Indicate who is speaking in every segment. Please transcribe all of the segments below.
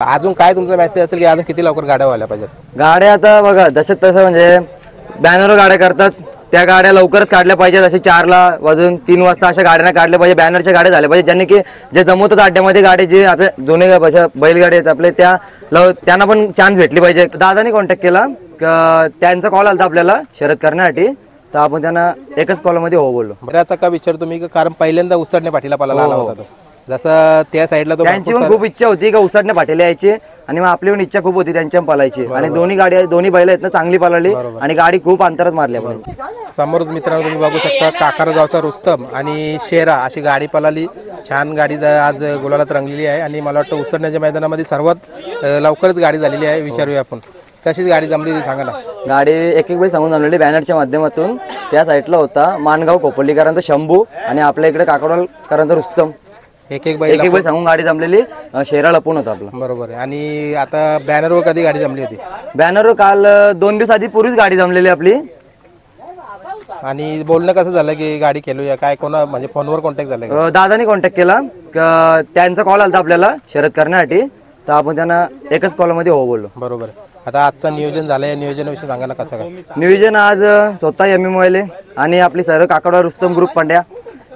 Speaker 1: अजून काय तुमचा मेसेज असेल की अजून किती लवकर गाड्या व्हायला पाहिजेत?
Speaker 2: गाड्या आता बघा जसं तसं म्हणजे बॅनरवर गाड्या करतात त्या गाड्या लवकरच काढल्या पाहिजेत। असे 4ला वाजून 3 वाजता अशा गाड्यांना काढल्या पाहिजे, बॅनरच्या गाड्या झाल्या पाहिजे ज्यांनी की जे जमवतात अड्ड्यामध्ये गाडी जे आपले जुने बैलगाडी आहेत आपले त्यांना पण चान्स भेटली पाहिजे। दादानी कॉन्टॅक्ट केला, त्यांचा कॉल आला आपल्याला शर्यत करण्यासाठी, तर आपण त्यांना एकच कॉलमध्ये हो बोललो।
Speaker 1: बऱ्याचा का विचार तुम्ही कारण पहिल्यांदा उसडणे पाठीला पळाला आला होता तो, जसं त्या साईडला तो
Speaker 2: त्यांची पण खूप इच्छा होती का उसडणे पाठीला यायची आणि मग आपली पण इच्छा खूप होती त्यांच्या पळायची आणि दोन्ही बैल आहेत ना चांगली पळाली आणि गाडी खूप अंतरात मारली आपण।
Speaker 1: समोर मित्रांनो तुम्ही बघू शकता काकारगावचा रुस्तम आणि शेरा अशी गाडी पळाली, छान गाडी आज गुलालात रंगलेली आहे आणि मला वाटतं उसडण्याच्या मैदानामध्ये सर्वात लवकरच गाडी झालेली आहे। विचारूया आपण कशीच गाडी जमली ती सांगा ना। गाडी
Speaker 2: एक बाई सांगून जमलेली बॅनरच्या माध्यमातून, त्या साईडला होता मानगाव कोपरलीकरांचा शंभू आणि आपल्या इकडे काकडवालकरांचा रुस्तम, एक बाई सांगून गाडी जमलेली, शेरा लपून होता आपला।
Speaker 1: बरोबर आहे। आणि आता बॅनरवर कधी गाडी जमली होती?
Speaker 2: बॅनरवर काल 2 दिवस आधी पूर्वीच गाडी जमलेली आपली।
Speaker 1: आणि बोलणं कसं झालं की गाडी खेळूया काय, कोणा म्हणजे फोनवर कॉन्टॅक्ट झाला?
Speaker 2: दादानी कॉन्टॅक्ट केला, त्यांचा कॉल आला आपल्याला शर्यत करण्यासाठी, तर आपण त्यांना एकच कॉलमध्ये हो बोललो।
Speaker 1: बरोबर। आता आजचं नियोजन झालं, या नियोजनाविषयी सांगा ना कसं काय?
Speaker 2: नियोजन आज स्वतः एम मोबाईल आणि आपली सर्व काकडवाल रुस्तम ग्रुप पांड्या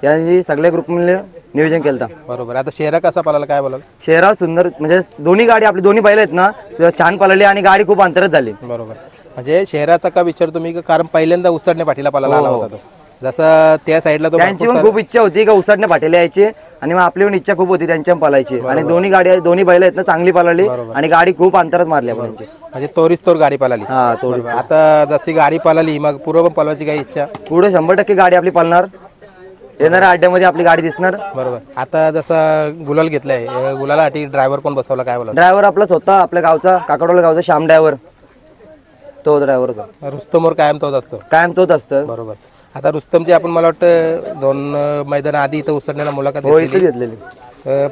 Speaker 2: यांनी सगळ्या ग्रुपमध्ये नियोजन केलं।
Speaker 1: बरोबर। आता शेरा कसा पळाला काय बोलाल?
Speaker 2: शेरा सुंदर म्हणजे दोन्ही गाडी आपली दोन्ही बैल आहेत ना छान पळाली आणि गाडी खूप अंतरात झाली।
Speaker 1: बरोबर। म्हणजे शेराचा का विचार तुम्ही कारण पहिल्यांदा उसडणे पाठीला पळाला आला होता तो, जसं त्या साईडला तो
Speaker 2: त्यांची पण खूप इच्छा होती का उसडणे पाठीला यायची आणि मग आपली पण इच्छा खूप होती त्यांच्या पळायची आणि दोन्ही बैल आहेत ना चांगली पळाली आणि गाडी खूप अंतरात मारली आपण।
Speaker 1: म्हणजे तोर गाडी पळाली। आता जशी गाडी पळाली मग पुढे पण पळवायची काही इच्छा?
Speaker 2: पुढे 100% गाडी आपली पळणार, येणाऱ्या अड्ड्यामध्ये आपली गाडी दिसणार।
Speaker 1: बरोबर। आता जसं गुलाल घेतलाय, गुलालासाठी ड्रायव्हर कोण बसवला काय बोला?
Speaker 2: ड्रायव्हर आपला स्वतः आपल्या गावचा काकडवाल गावचा श्याम ड्रायव्हर, तो ड्रायव्हर होता।
Speaker 1: रुस्तमवर कायम तोच असतो? बरोबर। आता रुस्तमची आपण मला वाटतं 2 मैदान आधी इथं उसडण्याला मुलाखत
Speaker 2: घेतलेली,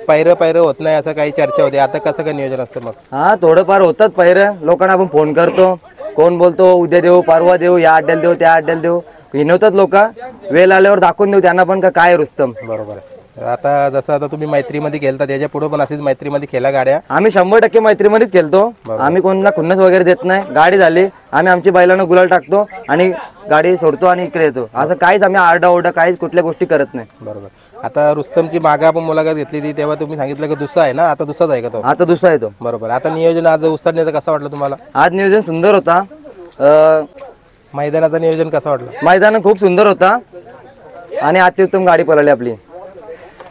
Speaker 1: पैर होत नाही असं काही चर्चा होती, आता कसं काय नियोजन असतं मग?
Speaker 2: हा थोडंफार होतात पैर, लोकांना आपण फोन करतो, कोण बोलतो उद्या देऊ परवा देऊ या अड्ड्याला देऊ त्या अड्ड्याला देऊ, हिनवतात लोक, वेळ आल्यावर दाखवून देऊ त्यांना पण काय रुस्तम।
Speaker 1: बरोबर। आता जसं आता तुम्ही मैत्रीमध्ये खेळता त्याच्या पुढे पण अशीच मैत्रीमध्ये खेळा गाड्या?
Speaker 2: आम्ही 100% मैत्रीमध्येच खेळतो, आम्ही कोणाला खुन्नस वगैरे देत नाही। गाडी झाली आम्ही आमची बैलांना गुलाल टाकतो आणि गाडी सोडतो आणि इकडे येतो, असं काहीच आम्ही आरडाओरडा काहीच कुठल्या गोष्टी करत नाही।
Speaker 1: बरोबर। आता रुस्तमची मागे आपण मुलाखत घेतली ती तेव्हा तुम्ही सांगितलं की दुसरा आहे ना, आता दुसराच आहे का तो?
Speaker 2: आता दुसरा आहे तो।
Speaker 1: बरोबर। आता नियोजन आज उसडण्याचं कसं वाटलं तुम्हाला?
Speaker 2: आज नियोजन सुंदर होता।
Speaker 1: मैदानाचं नियोजन कसं वाटलं?
Speaker 2: मैदान खूप सुंदर होता आणि अत्युत्तम गाडी पळाली आपली।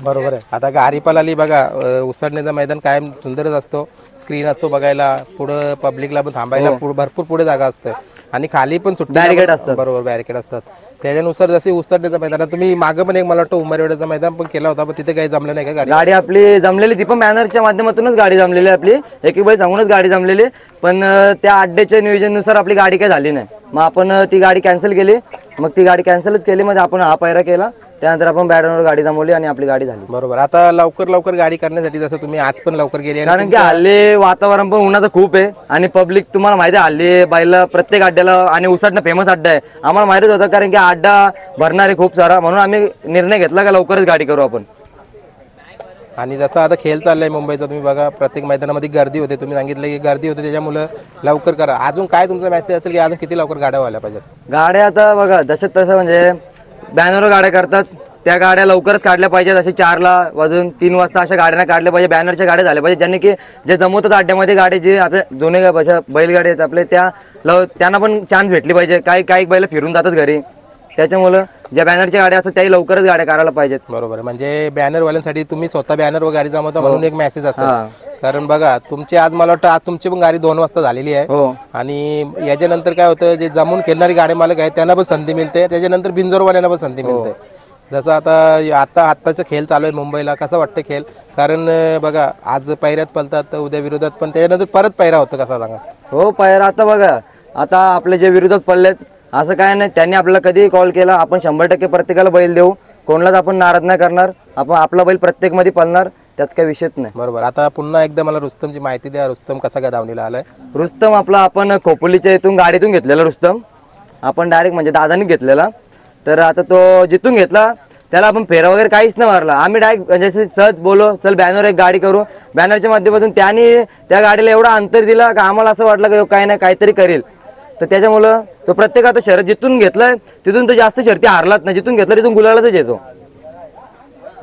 Speaker 1: बरोबर आहे। आता गाडी पळाली बघा, उसडण्याचं मैदान कायम सुंदरच असतो, स्क्रीन असतो बघायला, पुढं पब्लिकला पण थांबायला भरपूर पुढे जागा असते आणि खाली पण
Speaker 2: बॅरिकेड असतात।
Speaker 1: बरोबर, बॅरिकेड असतात। त्याच्यानुसार जसे उसडण्याचं मैदान तुम्ही मागं पण एक मला वाटतं उमरवेड्याचं मैदान पण केला होता, पण तिथे काही जमलं नाही का?
Speaker 2: गाडी आपली जमलेली ती पण बॅनरच्या माध्यमातूनच गाडी जमलेली आपली, एक बाई सांगूनच गाडी जमलेली, पण त्या अड्ड्याच्या नियोजनानुसार आपली गाडी काही झाली नाही, मग आपण ती गाडी कॅन्सल केली, मग ती गाडी कॅन्सलच केली, मग आपण हा पायरा केला, त्यानंतर आपण बॅनरवर गाडी जमवली आणि आपली गाडी झाली।
Speaker 1: बरोबर। आता लवकर गाडी करण्यासाठी जसं तुम्ही आज पण लवकर गेली,
Speaker 2: कारण की हल्ली वातावरण पण उन्हाचं खूप आहे आणि पब्लिक तुम्हाला माहिती आहे हल्ली बैला प्रत्येक अड्ड्याला आणि उसडणं फेमस अड्डा आहे, आम्हाला माहितीच होतं कारण की अड्डा भरणार आहे खूप सारा, म्हणून आम्ही निर्णय घेतला का लवकरच गाडी करू आपण।
Speaker 1: आणि जसं आता खेळ चाललाय मुंबईचा, तुम्ही बघा प्रत्येक मैदानामध्ये गर्दी होते, तुम्ही सांगितलं की गर्दी होते त्याच्यामुळे लवकर करा। अजून काय तुमचा मेसेज असेल की अजून किती लवकर गाड्या व्हायला पाहिजेत?
Speaker 2: गाड्या आता बघा जसं तसं म्हणजे बॅनरवर गाड्या करतात त्या गाड्या लवकरच काढल्या पाहिजेत, असे 4ला वाजून 3 वाजता अशा गाड्यांना काढल्या पाहिजे, बॅनरच्या गाड्या झाल्या पाहिजे ज्यांनी की जे जमवतात अड्ड्यामध्ये गाडी जे आपल्या जुने बैलगाडी आहेत आपले त्यांना पण चान्स भेटली पाहिजे, काही बैल फिरून जातात घरी, त्याच्यामुळं ज्या बॅनरच्या गाड्या असतात त्याही लवकरच गाड्या करायला पाहिजेत।
Speaker 1: बरोबर। म्हणजे बॅनरवाल्यांसाठी तुम्ही स्वतः बॅनरवर गाडी जमवता म्हणून एक मेसेज असेल, कारण बघा तुमची आज मला वाटतं आज तुमची पण गाडी 2 वाजता झालेली आहे आणि याच्यानंतर काय होतं जे जमून खेळणारी गाडी मालक आहेत त्यांना पण संधी मिळते, त्याच्यानंतर बिंजोरवाल्यांना पण संधी मिळते। जसं आत्ताचा खेळ चालू आहे मुंबईला, कसं वाटतं खेळ? कारण बघा आज पैऱ्यात पळतात उद्या विरोधात, पण त्याच्यानंतर परत पैरा होतं, कसा सांगा?
Speaker 2: हो पैरा आता बघा आता आपले जे विरोधात पडलेत असं काय नाही, त्यांनी आपल्याला कधीही कॉल केला आपण 100% प्रत्येकाला बैल देऊ, कोणालाच आपण नाराज नाही करणार, आपण आपला बैल प्रत्येक मध्ये पळणार, त्यात काही विषयच नाही।
Speaker 1: बरोबर। आता पुन्हा एकदा मला रुस्तमची माहिती द्या, रुस्तम कसा काय धावणीला आलाय?
Speaker 2: रुस्तम आपला आपण खोपोलीच्या इथून गाडीतून घेतलेला रुस्तम, आपण डायरेक्ट म्हणजे दादानी घेतलेला, तर आता तो जिथून घेतला त्याला आपण फेरा वगैरे काहीच नाही मारला. आम्ही डायरेक्ट जसे सहज बोलो चल बॅनर एक गाडी करू, बॅनरच्या माध्यमातून त्यांनी त्या गाडीला एवढा अंतर दिला का आम्हाला असं वाटलं की काही नाही काहीतरी करेल. तर त्याच्यामुळं तो प्रत्येक आता शर्यत जिथून घेतलाय तिथून तो जास्त शर्ती हारलाच नाही, जिथून घेतला तिथून गुलालाच येतो.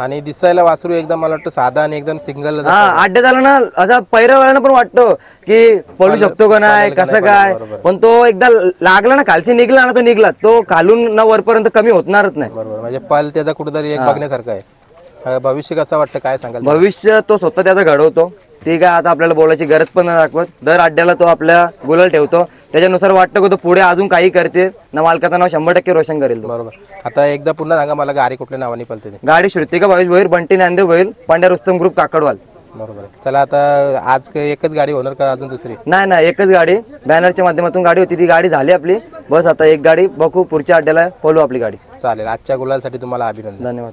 Speaker 1: आणि दिसायला वासरू एकदम मला वाटतं साधा आणि एकदम सिंगल.
Speaker 2: हा अड्ड्यात आला ना असा पैरावाल्यानं पण वाटतो की पळू शकतो का नाही कसं काय, पण तो एकदा लागला ना खालशी निघला ना तो निघला, तो खालून ना वरपर्यंत कमी होणारच नाही.
Speaker 1: बरोबर, म्हणजे पल त्याचा कुठेतरी एक बघण्यासारखं आहे. भविष्य कसं वाटतं काय सांगाल?
Speaker 2: भविष्य तो स्वतः त्याचा घडवतो, ती काय आता आपल्याला बोलायची गरज पण नाही दाखवत. दर अड्ड्याला तो आपल्या गुलाल ठेवतो, त्याच्यानुसार वाटतं की तो पुढे अजून काही करते ना, मालकाचं नाव 100% रोशन करेल तो.
Speaker 1: बरोबर. आता एकदा पुन्हा सांगा मला गाडी कुठल्या नावाने पलते ते?
Speaker 2: गाडी श्रुतिका भावेश भोईर, बंटी नांदेव भोईर, पांड्या रुस्तम ग्रुप काकडवाल.
Speaker 1: बरोबर. चला आता आज एकच गाडी होणार का अजून दुसरी?
Speaker 2: नाही एकच गाडी, बॅनरच्या माध्यमातून गाडी होती ती गाडी झाली आपली, बस आता एक गाडी बघू पुढच्या अड्ड्याला पळू आपली गाडी.
Speaker 1: चालेल. आजच्या गुलालसाठी तुम्हाला अभिनंदन.
Speaker 2: धन्यवाद.